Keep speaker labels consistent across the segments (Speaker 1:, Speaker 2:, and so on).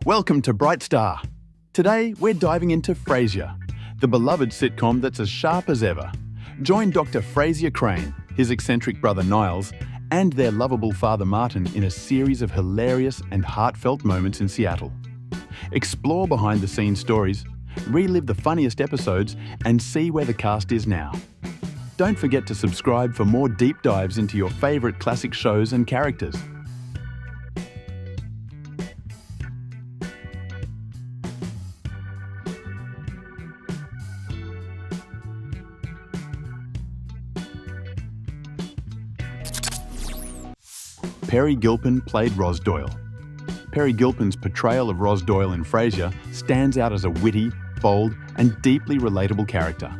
Speaker 1: Welcome to Bright Star. Today, we're diving into Frasier, the beloved sitcom that's as sharp as ever. Join Dr. Frasier Crane, his eccentric brother Niles, and their lovable father Martin in a series of hilarious and heartfelt moments in Seattle. Explore behind-the-scenes stories, relive the funniest episodes, and see where the cast is now. Don't forget to subscribe for more deep dives into your favorite classic shows and characters. Perry Gilpin played Roz Doyle. Perry Gilpin's portrayal of Roz Doyle in Frasier stands out as a witty, bold, and deeply relatable character.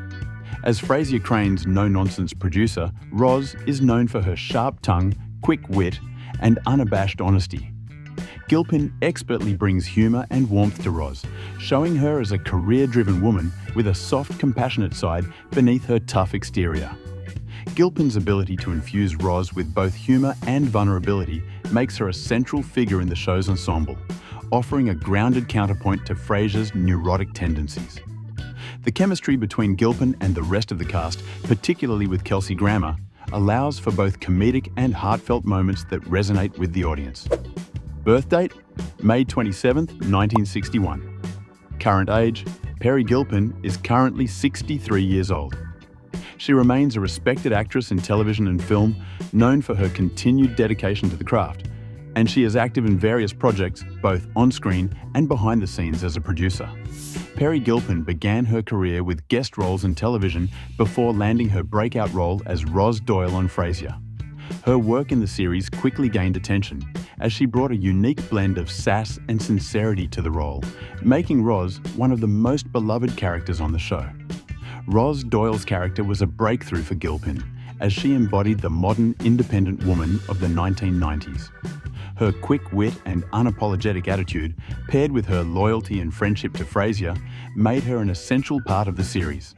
Speaker 1: As Frasier Crane's no-nonsense producer, Roz is known for her sharp tongue, quick wit, and unabashed honesty. Gilpin expertly brings humour and warmth to Roz, showing her as a career-driven woman with a soft, compassionate side beneath her tough exterior. Gilpin's ability to infuse Roz with both humour and vulnerability makes her a central figure in the show's ensemble, offering a grounded counterpoint to Frasier's neurotic tendencies. The chemistry between Gilpin and the rest of the cast, particularly with Kelsey Grammer, allows for both comedic and heartfelt moments that resonate with the audience. Birth date: May 27, 1961. Current age: Perry Gilpin is currently 63 years old. She remains a respected actress in television and film, known for her continued dedication to the craft, and she is active in various projects, both on-screen and behind the scenes as a producer. Perry Gilpin began her career with guest roles in television before landing her breakout role as Roz Doyle on Frasier. Her work in the series quickly gained attention, as she brought a unique blend of sass and sincerity to the role, making Roz one of the most beloved characters on the show. Roz Doyle's character was a breakthrough for Gilpin, as she embodied the modern, independent woman of the 1990s. Her quick wit and unapologetic attitude, paired with her loyalty and friendship to Frasier, made her an essential part of the series.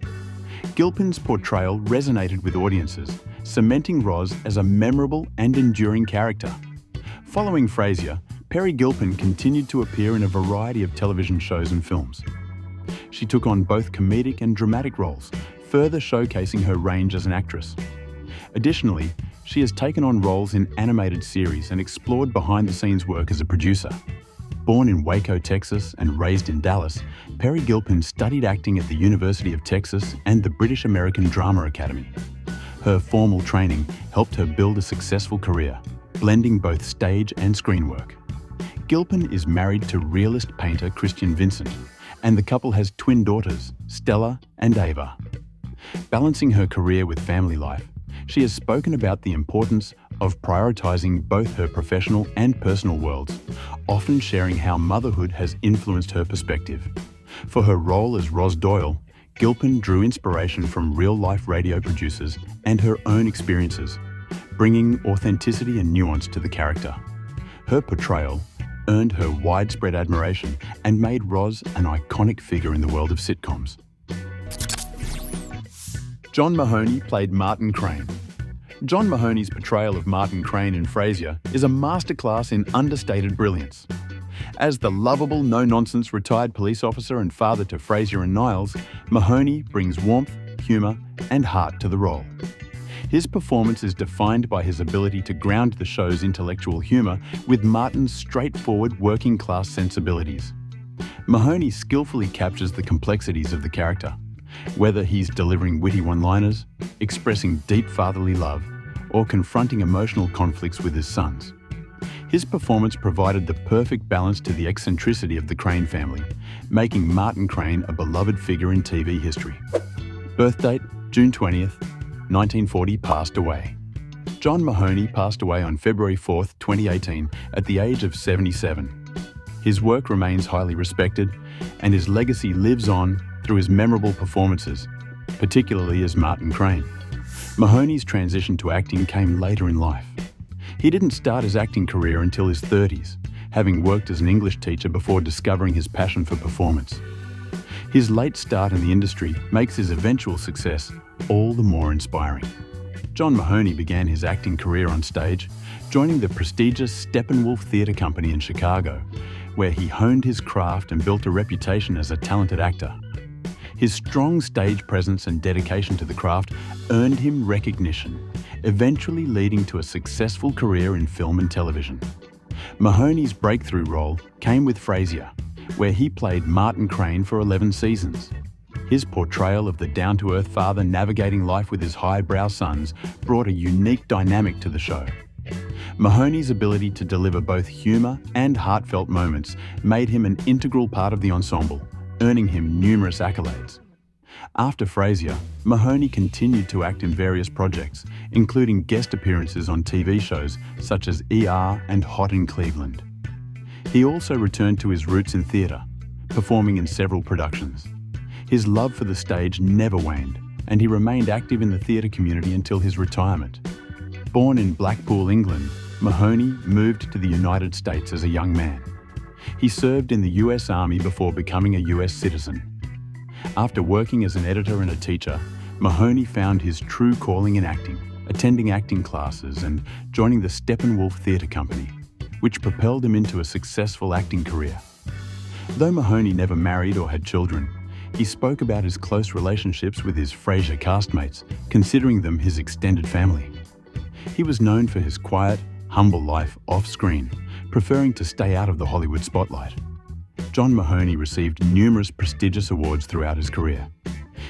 Speaker 1: Gilpin's portrayal resonated with audiences, cementing Roz as a memorable and enduring character. Following Frasier, Perry Gilpin continued to appear in a variety of television shows and films. She took on both comedic and dramatic roles, further showcasing her range as an actress. Additionally, she has taken on roles in animated series and explored behind-the-scenes work as a producer. Born in Waco, Texas, and raised in Dallas, Perry Gilpin studied acting at the University of Texas and the British American Drama Academy. Her formal training helped her build a successful career, blending both stage and screen work. Gilpin is married to realist painter Christian Vincent, and the couple has twin daughters, Stella and Ava. Balancing her career with family life, she has spoken about the importance of prioritizing both her professional and personal worlds, often sharing how motherhood has influenced her perspective. For her role as Roz Doyle, Gilpin drew inspiration from real-life radio producers and her own experiences, bringing authenticity and nuance to the character. Her portrayal earned her widespread admiration and made Roz an iconic figure in the world of sitcoms. John Mahoney played Martin Crane. John Mahoney's portrayal of Martin Crane in Frasier is a masterclass in understated brilliance. As the lovable, no-nonsense retired police officer and father to Frasier and Niles, Mahoney brings warmth, humour, and heart to the role. His performance is defined by his ability to ground the show's intellectual humour with Martin's straightforward working-class sensibilities. Mahoney skillfully captures the complexities of the character, whether he's delivering witty one-liners, expressing deep fatherly love, or confronting emotional conflicts with his sons. His performance provided the perfect balance to the eccentricity of the Crane family, making Martin Crane a beloved figure in TV history. Birth date: June 20th, 1940, passed away. John Mahoney passed away on February 4, 2018, at the age of 77. His work remains highly respected, and his legacy lives on through his memorable performances, particularly as Martin Crane. Mahoney's transition to acting came later in life. He didn't start his acting career until his 30s, having worked as an English teacher before discovering his passion for performance. His late start in the industry makes his eventual success all the more inspiring. John Mahoney began his acting career on stage, joining the prestigious Steppenwolf Theatre Company in Chicago, where he honed his craft and built a reputation as a talented actor. His strong stage presence and dedication to the craft earned him recognition, eventually leading to a successful career in film and television. Mahoney's breakthrough role came with Frasier, where he played Martin Crane for 11 seasons. His portrayal of the down-to-earth father navigating life with his highbrow sons brought a unique dynamic to the show. Mahoney's ability to deliver both humour and heartfelt moments made him an integral part of the ensemble, earning him numerous accolades. After Frasier, Mahoney continued to act in various projects, including guest appearances on TV shows such as ER and Hot in Cleveland. He also returned to his roots in theatre, performing in several productions. His love for the stage never waned, and he remained active in the theatre community until his retirement. Born in Blackpool, England, Mahoney moved to the United States as a young man. He served in the US Army before becoming a US citizen. After working as an editor and a teacher, Mahoney found his true calling in acting, attending acting classes and joining the Steppenwolf Theatre Company, which propelled him into a successful acting career. Though Mahoney never married or had children, he spoke about his close relationships with his Frasier castmates, considering them his extended family. He was known for his quiet, humble life off-screen, preferring to stay out of the Hollywood spotlight. John Mahoney received numerous prestigious awards throughout his career.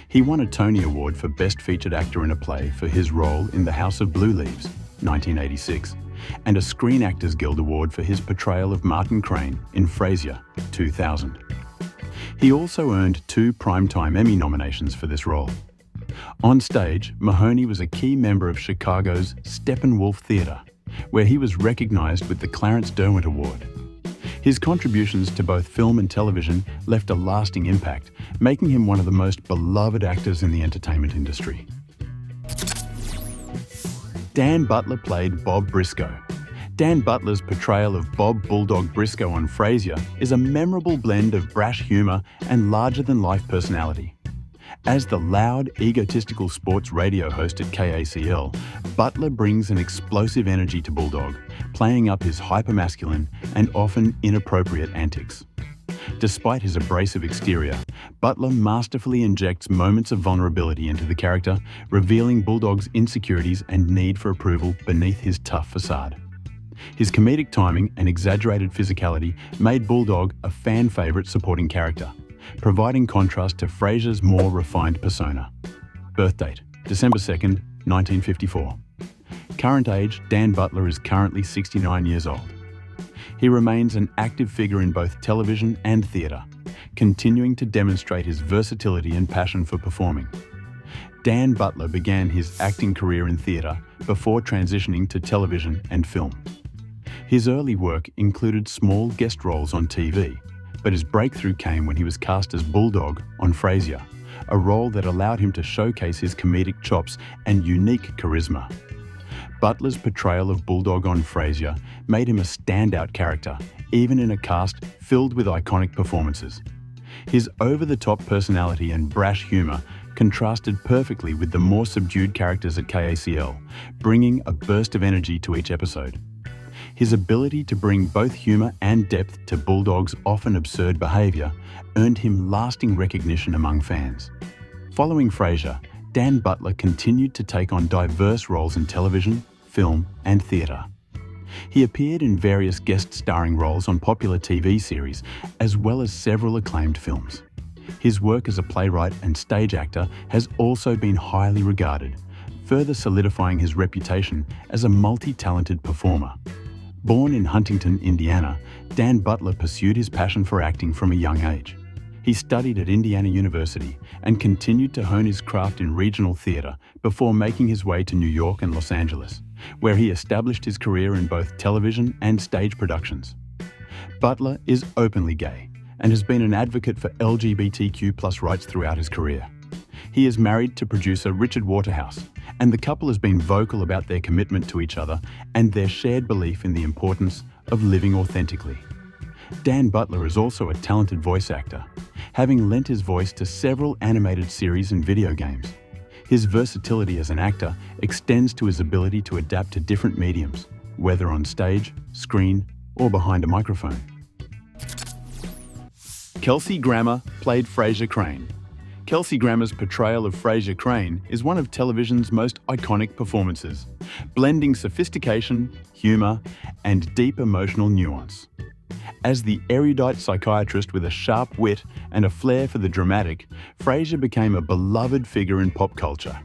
Speaker 1: He won a Tony Award for Best Featured Actor in a Play for his role in The House of Blue Leaves, 1986, and a Screen Actors Guild Award for his portrayal of Martin Crane in Frasier, 2000. He also earned 2 Primetime Emmy nominations for this role. On stage, Mahoney was a key member of Chicago's Steppenwolf Theatre, where he was recognized with the Clarence Derwent Award. His contributions to both film and television left a lasting impact, making him one of the most beloved actors in the entertainment industry. Dan Butler played Bob Briscoe. Dan Butler's portrayal of Bob Bulldog Briscoe on Frasier is a memorable blend of brash humour and larger-than-life personality. As the loud, egotistical sports radio host at KACL, Butler brings an explosive energy to Bulldog, playing up his hypermasculine and often inappropriate antics. Despite his abrasive exterior, Butler masterfully injects moments of vulnerability into the character, revealing Bulldog's insecurities and need for approval beneath his tough facade. His comedic timing and exaggerated physicality made Bulldog a fan favourite supporting character, providing contrast to Frasier's more refined persona. Birth date: December 2nd, 1954. Current age: Dan Butler is currently 69 years old. He remains an active figure in both television and theatre, continuing to demonstrate his versatility and passion for performing. Dan Butler began his acting career in theatre before transitioning to television and film. His early work included small guest roles on TV, but his breakthrough came when he was cast as Bulldog on Frasier, a role that allowed him to showcase his comedic chops and unique charisma. Butler's portrayal of Bulldog on Frasier made him a standout character, even in a cast filled with iconic performances. His over-the-top personality and brash humour contrasted perfectly with the more subdued characters at KACL, bringing a burst of energy to each episode. His ability to bring both humour and depth to Bulldog's often absurd behaviour earned him lasting recognition among fans. Following Frasier, Dan Butler continued to take on diverse roles in television, film and theatre. He appeared in various guest starring roles on popular TV series, as well as several acclaimed films. His work as a playwright and stage actor has also been highly regarded, further solidifying his reputation as a multi-talented performer. Born in Huntington, Indiana, Dan Butler pursued his passion for acting from a young age. He studied at Indiana University and continued to hone his craft in regional theatre before making his way to New York and Los Angeles, where he established his career in both television and stage productions. Butler is openly gay and has been an advocate for LGBTQ+ rights throughout his career. He is married to producer Richard Waterhouse, and the couple has been vocal about their commitment to each other and their shared belief in the importance of living authentically. Dan Butler is also a talented voice actor, having lent his voice to several animated series and video games. His versatility as an actor extends to his ability to adapt to different mediums, whether on stage, screen, or behind a microphone. Kelsey Grammer played Frasier Crane. Kelsey Grammer's portrayal of Frasier Crane is one of television's most iconic performances, blending sophistication, humour, and deep emotional nuance. As the erudite psychiatrist with a sharp wit and a flair for the dramatic, Frasier became a beloved figure in pop culture.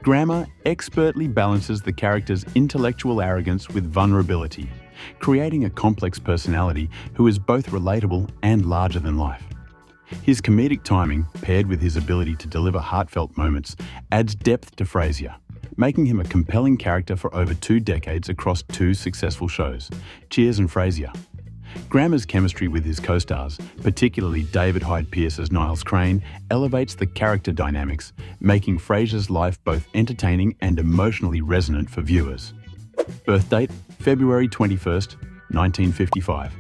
Speaker 1: Grammer expertly balances the character's intellectual arrogance with vulnerability, creating a complex personality who is both relatable and larger than life. His comedic timing, paired with his ability to deliver heartfelt moments, adds depth to Frasier, making him a compelling character for over 2 decades across 2 successful shows, Cheers and Frasier. Grammer's chemistry with his co-stars, particularly David Hyde Pierce as Niles Crane, elevates the character dynamics, making Frasier's life both entertaining and emotionally resonant for viewers. Birth date, February 21st, 1955.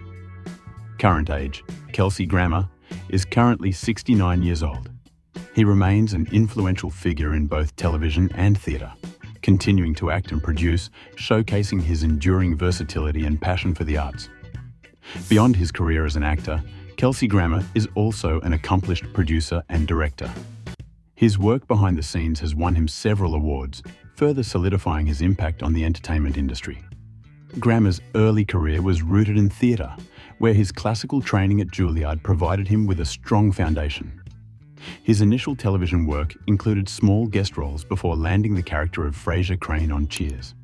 Speaker 1: Current age, Kelsey Grammer, is currently 69 years old. He remains an influential figure in both television and theatre, continuing to act and produce, showcasing his enduring versatility and passion for the arts. Beyond his career as an actor, Kelsey Grammer is also an accomplished producer and director. His work behind the scenes has won him several awards, further solidifying his impact on the entertainment industry. Grammer's early career was rooted in theatre, where his classical training at Juilliard provided him with a strong foundation. His initial television work included small guest roles before landing the character of Frasier Crane on Cheers,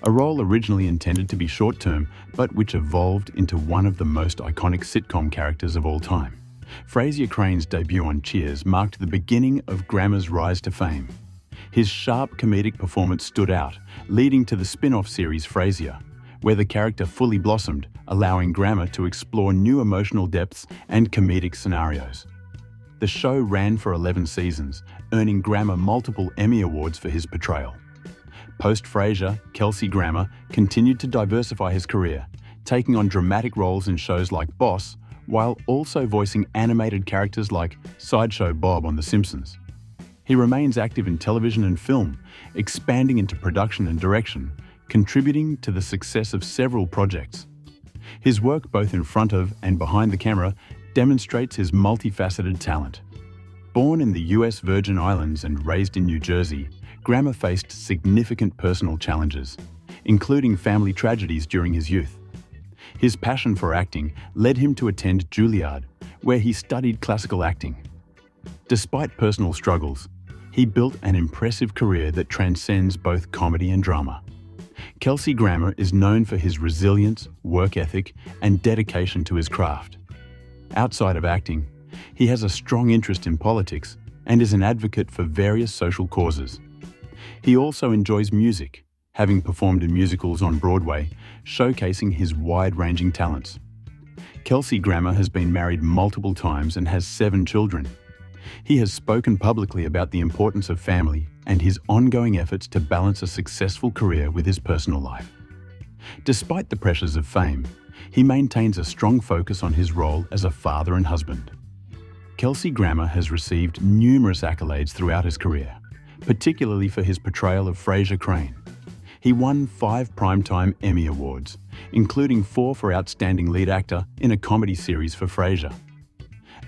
Speaker 1: a role originally intended to be short-term, but which evolved into one of the most iconic sitcom characters of all time. Frasier Crane's debut on Cheers marked the beginning of Grammer's rise to fame. His sharp comedic performance stood out, leading to the spin-off series Frasier, where the character fully blossomed, allowing Grammer to explore new emotional depths and comedic scenarios. The show ran for 11 seasons, earning Grammer multiple Emmy Awards for his portrayal. Post-Frasier, Kelsey Grammer continued to diversify his career, taking on dramatic roles in shows like Boss, while also voicing animated characters like Sideshow Bob on The Simpsons. He remains active in television and film, expanding into production and direction, contributing to the success of several projects. His work both in front of and behind the camera demonstrates his multifaceted talent. Born in the US Virgin Islands and raised in New Jersey, Grammer faced significant personal challenges, including family tragedies during his youth. His passion for acting led him to attend Juilliard, where he studied classical acting. Despite personal struggles, he built an impressive career that transcends both comedy and drama. Kelsey Grammer is known for his resilience, work ethic, and dedication to his craft. Outside of acting, he has a strong interest in politics and is an advocate for various social causes. He also enjoys music, having performed in musicals on Broadway, showcasing his wide-ranging talents. Kelsey Grammer has been married multiple times and has 7 children. He has spoken publicly about the importance of family and his ongoing efforts to balance a successful career with his personal life. Despite the pressures of fame, he maintains a strong focus on his role as a father and husband. Kelsey Grammer has received numerous accolades throughout his career, particularly for his portrayal of Frasier Crane. He won 5 Primetime Emmy Awards, including 4 for Outstanding Lead Actor in a Comedy Series for Frasier.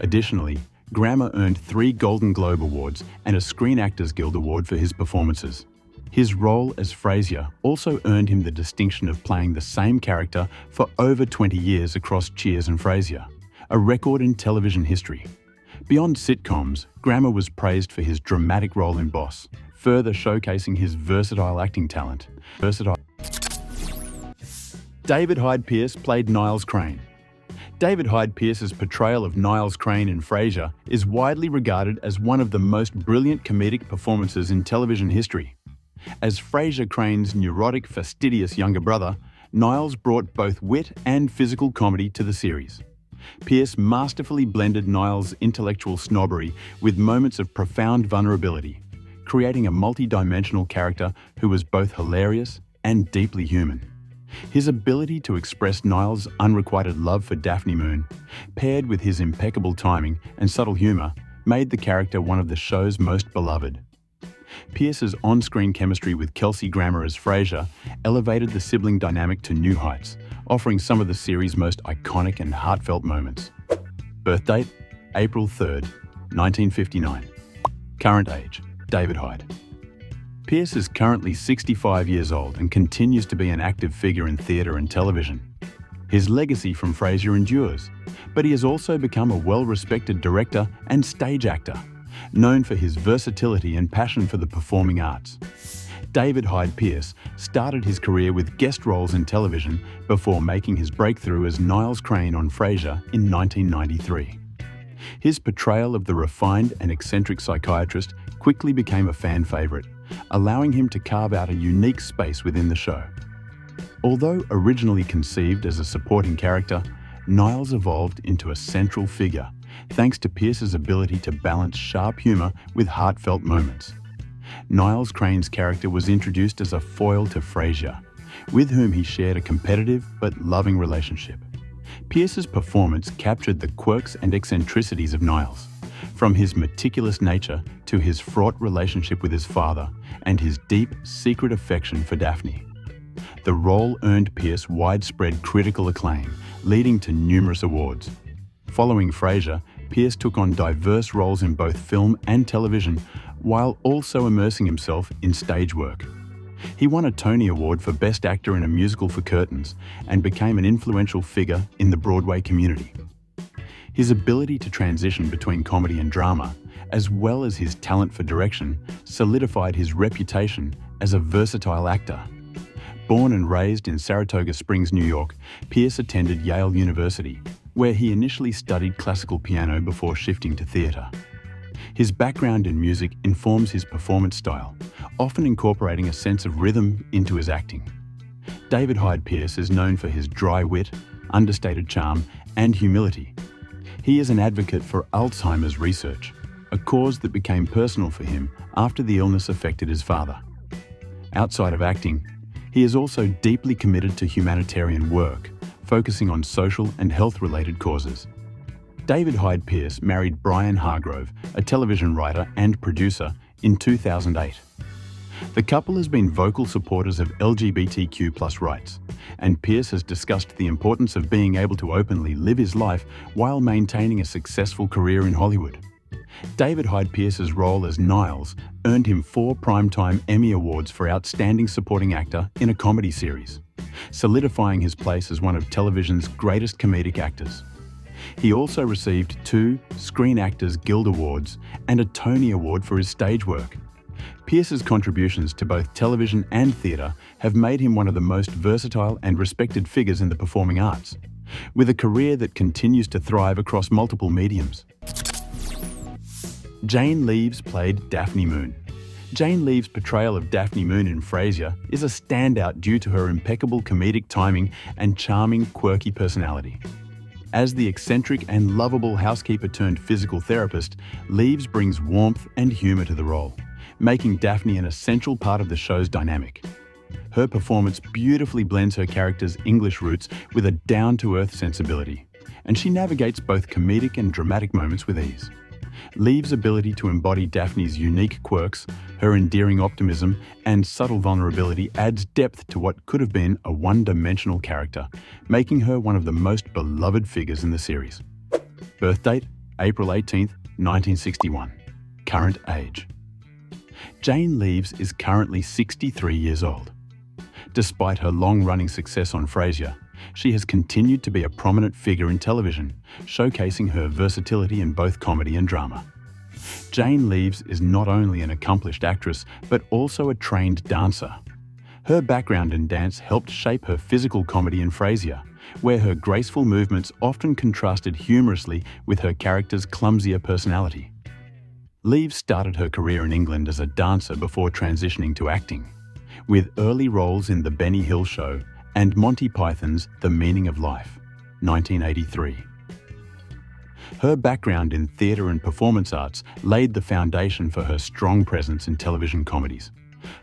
Speaker 1: Additionally, Grammer earned 3 Golden Globe Awards and a Screen Actors Guild Award for his performances. His role as Frasier also earned him the distinction of playing the same character for over 20 years across Cheers and Frasier, a record in television history. Beyond sitcoms, Grammer was praised for his dramatic role in Boss, further showcasing his versatile acting talent. David Hyde Pierce played Niles Crane. David Hyde Pierce's portrayal of Niles Crane in Frasier is widely regarded as one of the most brilliant comedic performances in television history. As Frasier Crane's neurotic, fastidious younger brother, Niles brought both wit and physical comedy to the series. Pierce masterfully blended Niles' intellectual snobbery with moments of profound vulnerability, creating a multi-dimensional character who was both hilarious and deeply human. His ability to express Niles' unrequited love for Daphne Moon, paired with his impeccable timing and subtle humor, made the character one of the show's most beloved. Pierce's on-screen chemistry with Kelsey Grammer as Frasier elevated the sibling dynamic to new heights, offering some of the series' most iconic and heartfelt moments. Birth date, April 3rd, 1959. Current age, David Hyde. Pierce is currently 65 years old and continues to be an active figure in theatre and television. His legacy from Frasier endures, but he has also become a well-respected director and stage actor, known for his versatility and passion for the performing arts. David Hyde Pierce started his career with guest roles in television before making his breakthrough as Niles Crane on Frasier in 1993. His portrayal of the refined and eccentric psychiatrist quickly became a fan favourite, allowing him to carve out a unique space within the show. Although originally conceived as a supporting character, Niles evolved into a central figure, thanks to Pierce's ability to balance sharp humour with heartfelt moments. Niles Crane's character was introduced as a foil to Frasier, with whom he shared a competitive but loving relationship. Pierce's performance captured the quirks and eccentricities of Niles, from his meticulous nature to his fraught relationship with his father and his deep, secret affection for Daphne. The role earned Pierce widespread critical acclaim, leading to numerous awards. Following Frasier, Pierce took on diverse roles in both film and television, while also immersing himself in stage work. He won a Tony Award for Best Actor in a Musical for Curtains and became an influential figure in the Broadway community. His ability to transition between comedy and drama, as well as his talent for direction, solidified his reputation as a versatile actor. Born and raised in Saratoga Springs, New York, Pierce attended Yale University, where he initially studied classical piano before shifting to theatre. His background in music informs his performance style, often incorporating a sense of rhythm into his acting. David Hyde Pierce is known for his dry wit, understated charm, and humility. He is an advocate for Alzheimer's research, a cause that became personal for him after the illness affected his father. Outside of acting, he is also deeply committed to humanitarian work, focusing on social and health-related causes. David Hyde Pierce married Brian Hargrove, a television writer and producer, in 2008. The couple has been vocal supporters of LGBTQ+ rights, and Pierce has discussed the importance of being able to openly live his life while maintaining a successful career in Hollywood. David Hyde Pierce's role as Niles earned him 4 Primetime Emmy Awards for Outstanding Supporting Actor in a Comedy Series, solidifying his place as one of television's greatest comedic actors. He also received 2 Screen Actors Guild Awards and a Tony Award for his stage work. Pierce's contributions to both television and theatre have made him one of the most versatile and respected figures in the performing arts, with a career that continues to thrive across multiple mediums. Jane Leeves played Daphne Moon. Jane Leeves' portrayal of Daphne Moon in Frasier is a standout due to her impeccable comedic timing and charming, quirky personality. As the eccentric and lovable housekeeper-turned-physical therapist, Leeves brings warmth and humour to the role, making Daphne an essential part of the show's dynamic. Her performance beautifully blends her character's English roots with a down-to-earth sensibility, and she navigates both comedic and dramatic moments with ease. Leeves' ability to embody Daphne's unique quirks, her endearing optimism, and subtle vulnerability adds depth to what could have been a one-dimensional character, making her one of the most beloved figures in the series. Birth date, April 18, 1961. Current age. Jane Leeves is currently 63 years old. Despite her long-running success on Frasier, she has continued to be a prominent figure in television, showcasing her versatility in both comedy and drama. Jane Leeves is not only an accomplished actress, but also a trained dancer. Her background in dance helped shape her physical comedy in Frasier, where her graceful movements often contrasted humorously with her character's clumsier personality. Leeves started her career in England as a dancer before transitioning to acting, with early roles in The Benny Hill Show and Monty Python's The Meaning of Life, 1983. Her background in theatre and performance arts laid the foundation for her strong presence in television comedies.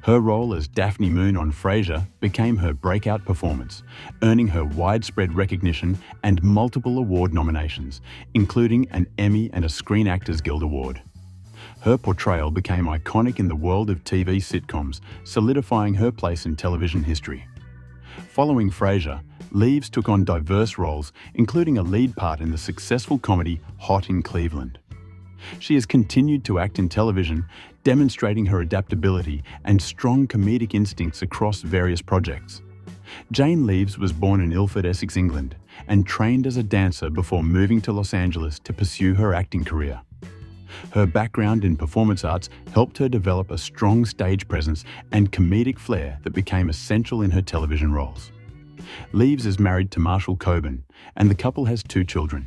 Speaker 1: Her role as Daphne Moon on Frasier became her breakout performance, earning her widespread recognition and multiple award nominations, including an Emmy and a Screen Actors Guild Award. Her portrayal became iconic in the world of TV sitcoms, solidifying her place in television history. Following Frasier, Leeves took on diverse roles, including a lead part in the successful comedy Hot in Cleveland. She has continued to act in television, demonstrating her adaptability and strong comedic instincts across various projects. Jane Leeves was born in Ilford, Essex, England, and trained as a dancer before moving to Los Angeles to pursue her acting career. Her background in performance arts helped her develop a strong stage presence and comedic flair that became essential in her television roles. Leeves is married to Marshall Coburn, and the couple has 2 children.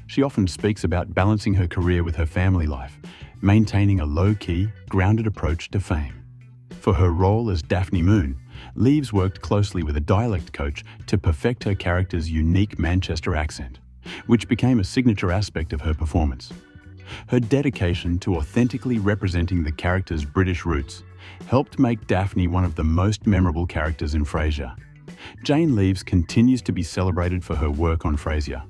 Speaker 1: She often speaks about balancing her career with her family life, maintaining a low-key, grounded approach to fame. For her role as Daphne Moon, Leeves worked closely with a dialect coach to perfect her character's unique Manchester accent, which became a signature aspect of her performance. Her dedication to authentically representing the character's British roots helped make Daphne one of the most memorable characters in Frasier. Jane Leeves continues to be celebrated for her work on Frasier,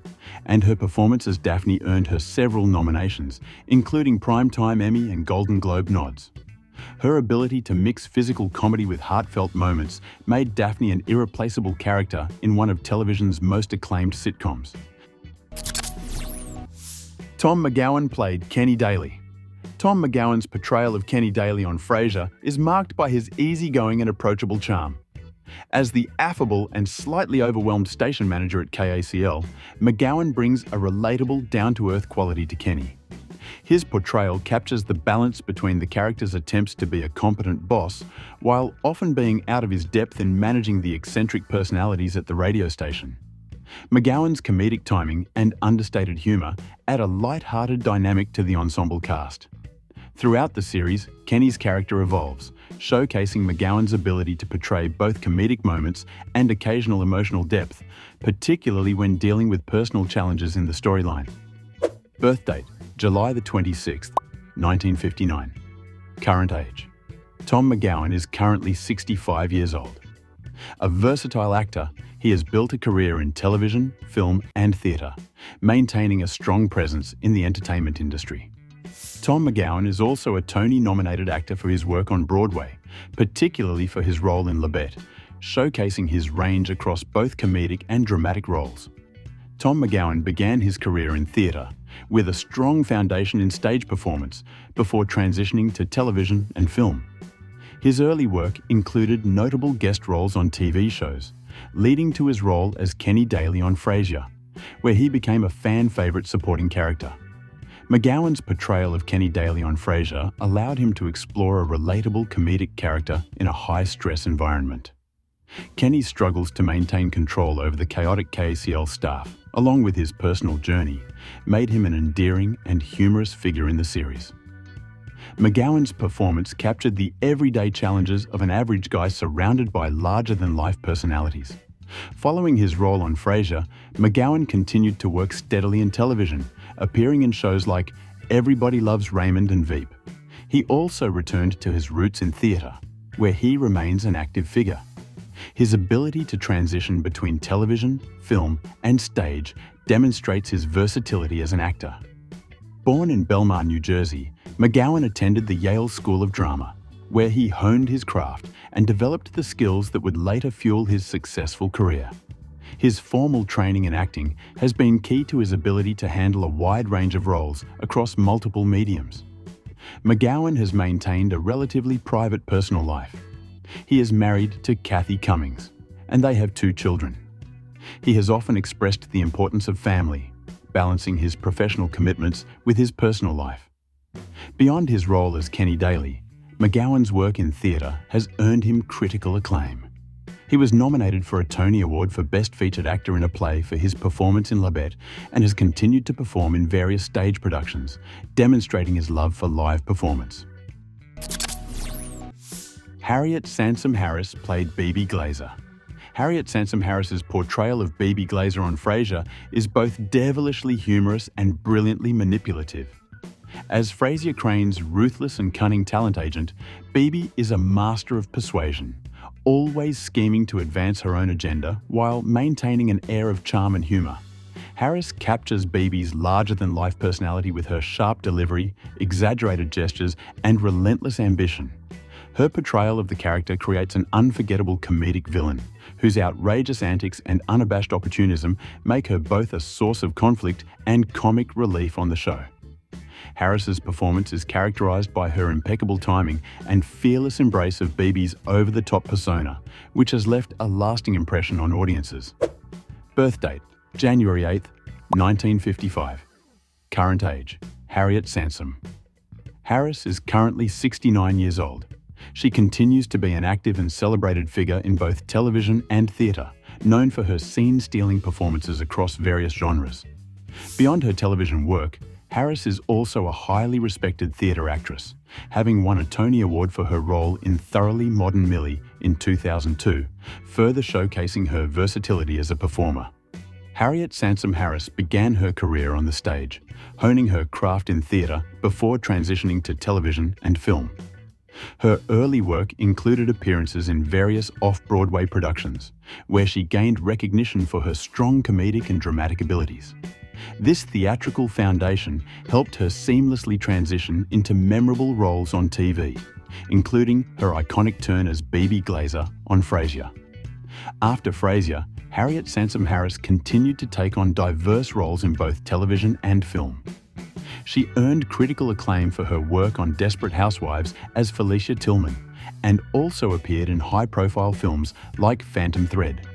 Speaker 1: and her performance as Daphne earned her several nominations, including Primetime Emmy and Golden Globe nods. Her ability to mix physical comedy with heartfelt moments made Daphne an irreplaceable character in one of television's most acclaimed sitcoms. Tom McGowan played Kenny Daly. Tom McGowan's portrayal of Kenny Daly on Frasier is marked by his easygoing and approachable charm. As the affable and slightly overwhelmed station manager at KACL, McGowan brings a relatable, down-to-earth quality to Kenny. His portrayal captures the balance between the character's attempts to be a competent boss, while often being out of his depth in managing the eccentric personalities at the radio station. McGowan's comedic timing and understated humour add a light-hearted dynamic to the ensemble cast. Throughout the series, Kenny's character evolves, showcasing McGowan's ability to portray both comedic moments and occasional emotional depth, particularly when dealing with personal challenges in the storyline. Birth date: July 26, 1959. Current age: Tom McGowan is currently 65 years old. A versatile actor, he has built a career in television, film, and theatre, maintaining a strong presence in the entertainment industry. Tom McGowan is also a Tony-nominated actor for his work on Broadway, particularly for his role in Labette, showcasing his range across both comedic and dramatic roles. Tom McGowan began his career in theatre, with a strong foundation in stage performance, before transitioning to television and film. His early work included notable guest roles on TV shows, leading to his role as Kenny Daly on Frasier, where he became a fan favourite supporting character. McGowan's portrayal of Kenny Daly on Frasier allowed him to explore a relatable comedic character in a high-stress environment. Kenny struggles to maintain control over the chaotic KACL staff, along with his personal journey, made him an endearing and humorous figure in the series. McGowan's performance captured the everyday challenges of an average guy surrounded by larger-than-life personalities. Following his role on Frasier, McGowan continued to work steadily in television, appearing in shows like Everybody Loves Raymond and Veep. He also returned to his roots in theatre, where he remains an active figure. His ability to transition between television, film, and stage demonstrates his versatility as an actor. Born in Belmar, New Jersey, McGowan attended the Yale School of Drama, where he honed his craft and developed the skills that would later fuel his successful career. His formal training in acting has been key to his ability to handle a wide range of roles across multiple mediums. McGowan has maintained a relatively private personal life. He is married to Kathy Cummings, and they have 2 children. He has often expressed the importance of family, balancing his professional commitments with his personal life. Beyond his role as Kenny Daly, McGowan's work in theatre has earned him critical acclaim. He was nominated for a Tony Award for Best Featured Actor in a Play for his performance in Labette and has continued to perform in various stage productions, demonstrating his love for live performance. Harriet Sansom Harris played Bebe Glazer. Harriet Sansom Harris's portrayal of Bebe Glazer on Frasier is both devilishly humorous and brilliantly manipulative. As Frasier Crane's ruthless and cunning talent agent, Bebe is a master of persuasion, always scheming to advance her own agenda while maintaining an air of charm and humour. Harris captures Bebe's larger-than-life personality with her sharp delivery, exaggerated gestures, and relentless ambition. Her portrayal of the character creates an unforgettable comedic villain, whose outrageous antics and unabashed opportunism make her both a source of conflict and comic relief on the show. Harris's performance is characterized by her impeccable timing and fearless embrace of Beebe's over-the-top persona, which has left a lasting impression on audiences. Birth date: January 8, 1955. Current age: Harriet Sansom. Harris is currently 69 years old. She continues to be an active and celebrated figure in both television and theatre, known for her scene-stealing performances across various genres. Beyond her television work, Harris is also a highly respected theatre actress, having won a Tony Award for her role in Thoroughly Modern Millie in 2002, further showcasing her versatility as a performer. Harriet Sansom Harris began her career on the stage, honing her craft in theatre before transitioning to television and film. Her early work included appearances in various off-Broadway productions, where she gained recognition for her strong comedic and dramatic abilities. This theatrical foundation helped her seamlessly transition into memorable roles on TV, including her iconic turn as Beebe Glazer on Frasier. After Frasier, Harriet Sansom Harris continued to take on diverse roles in both television and film. She earned critical acclaim for her work on Desperate Housewives as Felicia Tillman, and also appeared in high-profile films like Phantom Thread.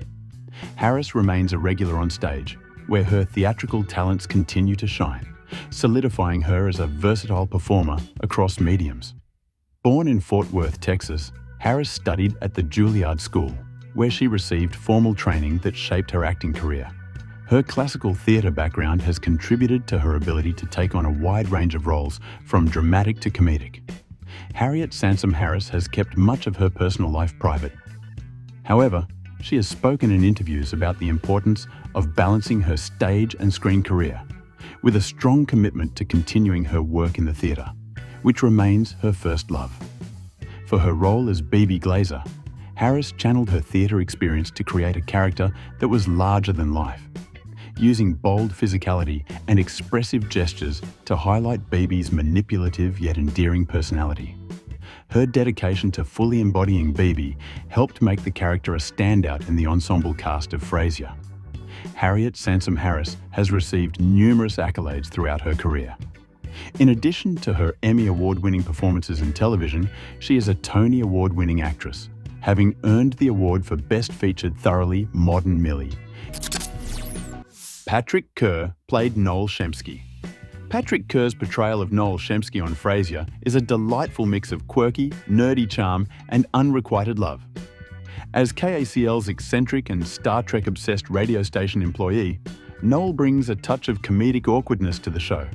Speaker 1: Harris remains a regular on stage, where her theatrical talents continue to shine, solidifying her as a versatile performer across mediums. Born in Fort Worth, Texas, Harris studied at the Juilliard School, where she received formal training that shaped her acting career. Her classical theatre background has contributed to her ability to take on a wide range of roles, from dramatic to comedic. Harriet Sansom Harris has kept much of her personal life private. However, she has spoken in interviews about the importance of balancing her stage and screen career, with a strong commitment to continuing her work in the theatre, which remains her first love. For her role as Beebe Glazer, Harris channeled her theatre experience to create a character that was larger than life, using bold physicality and expressive gestures to highlight Beebe's manipulative yet endearing personality. Her dedication to fully embodying Beebe helped make the character a standout in the ensemble cast of Frasier. Harriet Sansom Harris has received numerous accolades throughout her career. In addition to her Emmy Award-winning performances in television, she is a Tony Award-winning actress, having earned the award for Best Featured Thoroughly Modern Millie. Patrick Kerr played Noel Shempsky. Patrick Kerr's portrayal of Noel Shempsky on Frasier is a delightful mix of quirky, nerdy charm and unrequited love. As KACL's eccentric and Star Trek-obsessed radio station employee, Noel brings a touch of comedic awkwardness to the show.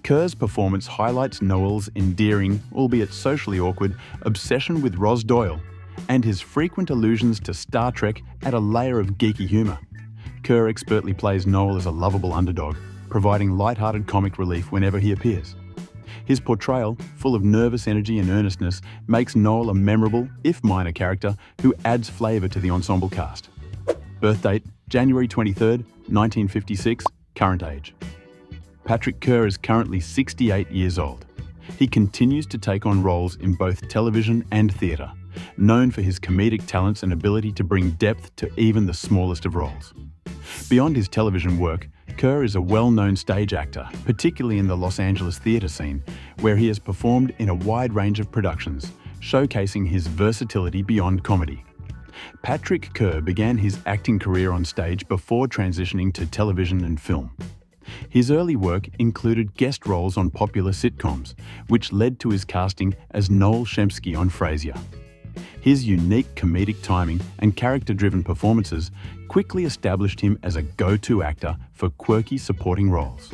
Speaker 1: Kerr's performance highlights Noel's endearing, albeit socially awkward, obsession with Ros Doyle, and his frequent allusions to Star Trek add a layer of geeky humour. Kerr expertly plays Noel as a lovable underdog, providing light-hearted comic relief whenever he appears. His portrayal, full of nervous energy and earnestness, makes Noel a memorable, if minor, character who adds flavour to the ensemble cast. Birth date: January 23, 1956. Current age: Patrick Kerr is currently 68 years old. He continues to take on roles in both television and theatre, known for his comedic talents and ability to bring depth to even the smallest of roles. Beyond his television work, Kerr is a well-known stage actor, particularly in the Los Angeles theatre scene, where he has performed in a wide range of productions, showcasing his versatility beyond comedy. Patrick Kerr began his acting career on stage before transitioning to television and film. His early work included guest roles on popular sitcoms, which led to his casting as Noel Shempsky on Frasier. His unique comedic timing and character-driven performances quickly established him as a go-to actor for quirky supporting roles.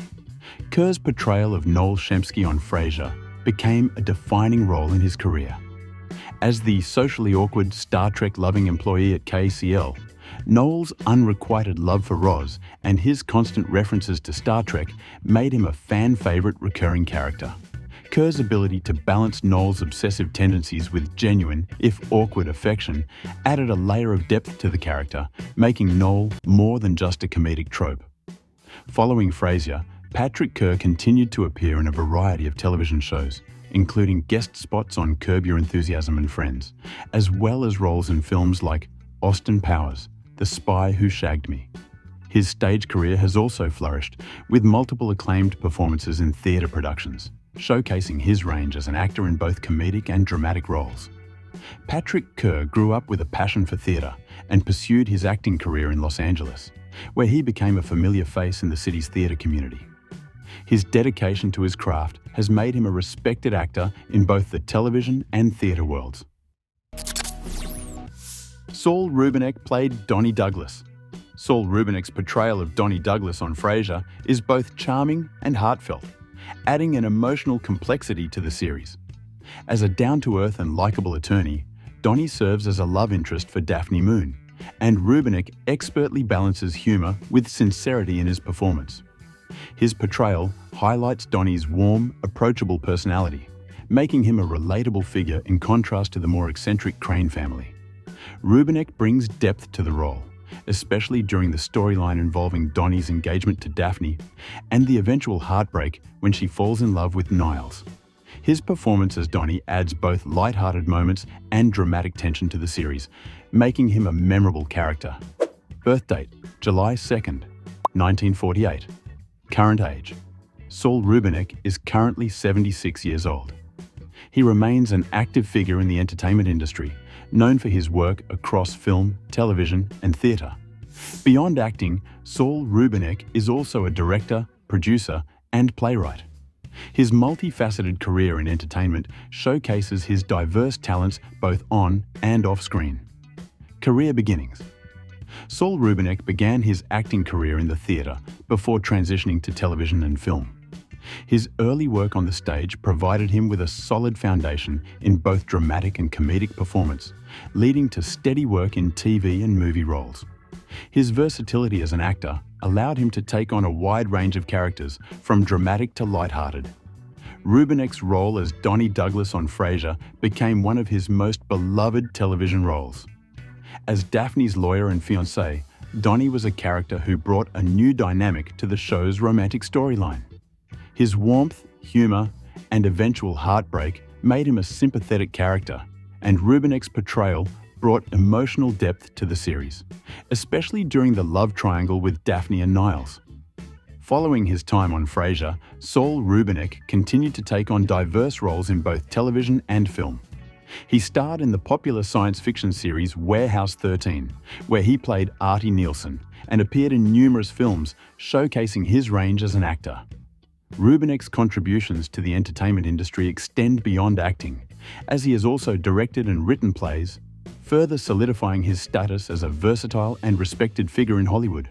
Speaker 1: Kerr's portrayal of Noel Shempsky on Frasier became a defining role in his career. As the socially awkward Star Trek-loving employee at KCL, Noel's unrequited love for Ros and his constant references to Star Trek made him a fan-favourite recurring character. Kerr's ability to balance Noel's obsessive tendencies with genuine, if awkward, affection added a layer of depth to the character, making Noel more than just a comedic trope. Following Frasier, Patrick Kerr continued to appear in a variety of television shows, including guest spots on Curb Your Enthusiasm and Friends, as well as roles in films like Austin Powers, The Spy Who Shagged Me. His stage career has also flourished, with multiple acclaimed performances in theatre productions, showcasing his range as an actor in both comedic and dramatic roles. Patrick Kerr grew up with a passion for theatre and pursued his acting career in Los Angeles, where he became a familiar face in the city's theatre community. His dedication to his craft has made him a respected actor in both the television and theatre worlds. Saul Rubinek played Donnie Douglas. Saul Rubinek's portrayal of Donnie Douglas on Frasier is both charming and heartfelt, adding an emotional complexity to the series. As a down-to-earth and likable attorney, Donnie serves as a love interest for Daphne Moon, and Rubinek expertly balances humour with sincerity in his performance. His portrayal highlights Donnie's warm, approachable personality, making him a relatable figure in contrast to the more eccentric Crane family. Rubinek brings depth to the role, especially during the storyline involving Donnie's engagement to Daphne and the eventual heartbreak when she falls in love with Niles. His performance as Donnie adds both light-hearted moments and dramatic tension to the series, making him a memorable character. Birth date: July 2nd, 1948. Current age: Saul Rubinek is currently 76 years old. He remains an active figure in the entertainment industry, known for his work across film, television, and theatre. Beyond acting, Saul Rubinek is also a director, producer, and playwright. His multifaceted career in entertainment showcases his diverse talents both on and off screen. Career beginnings: Saul Rubinek began his acting career in the theatre before transitioning to television and film. His early work on the stage provided him with a solid foundation in both dramatic and comedic performance, leading to steady work in TV and movie roles. His versatility as an actor allowed him to take on a wide range of characters, from dramatic to lighthearted. Rubinek's role as Donnie Douglas on Frasier became one of his most beloved television roles. As Daphne's lawyer and fiancé, Donnie was a character who brought a new dynamic to the show's romantic storyline. His warmth, humour, and eventual heartbreak made him a sympathetic character, and Rubinek's portrayal brought emotional depth to the series, especially during the love triangle with Daphne and Niles. Following his time on Frasier, Saul Rubinek continued to take on diverse roles in both television and film. He starred in the popular science fiction series Warehouse 13, where he played Artie Nielsen, and appeared in numerous films, showcasing his range as an actor. Rubinek's contributions to the entertainment industry extend beyond acting, as he has also directed and written plays, further solidifying his status as a versatile and respected figure in Hollywood.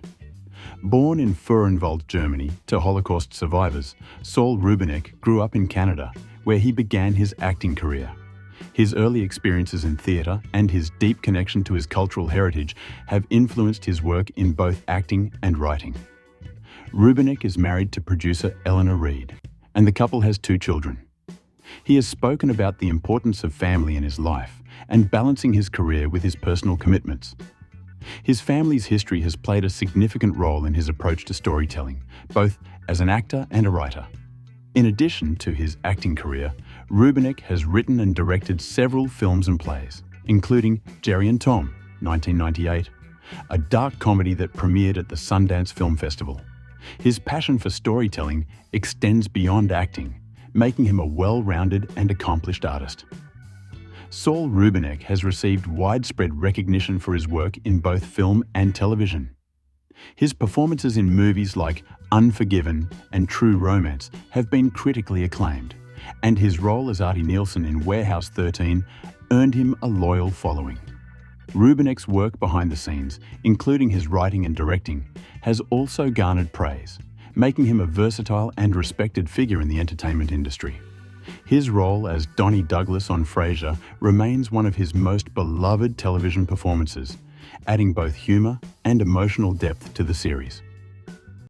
Speaker 1: Born in Fürstenwald, Germany, to Holocaust survivors, Saul Rubinek grew up in Canada, where he began his acting career. His early experiences in theatre and his deep connection to his cultural heritage have influenced his work in both acting and writing. Rubinek is married to producer Eleanor Reed, and the couple has 2 children. He has spoken about the importance of family in his life and balancing his career with his personal commitments. His family's history has played a significant role in his approach to storytelling, both as an actor and a writer. In addition to his acting career, Rubinek has written and directed several films and plays, including Jerry and Tom, 1998, a dark comedy that premiered at the Sundance Film Festival. His passion for storytelling extends beyond acting, making him a well-rounded and accomplished artist. Saul Rubinek has received widespread recognition for his work in both film and television. His performances in movies like Unforgiven and True Romance have been critically acclaimed, and his role as Artie Nielsen in Warehouse 13 earned him a loyal following. Rubinek's work behind the scenes, including his writing and directing, has also garnered praise, making him a versatile and respected figure in the entertainment industry. His role as Donnie Douglas on Frasier remains one of his most beloved television performances, adding both humour and emotional depth to the series.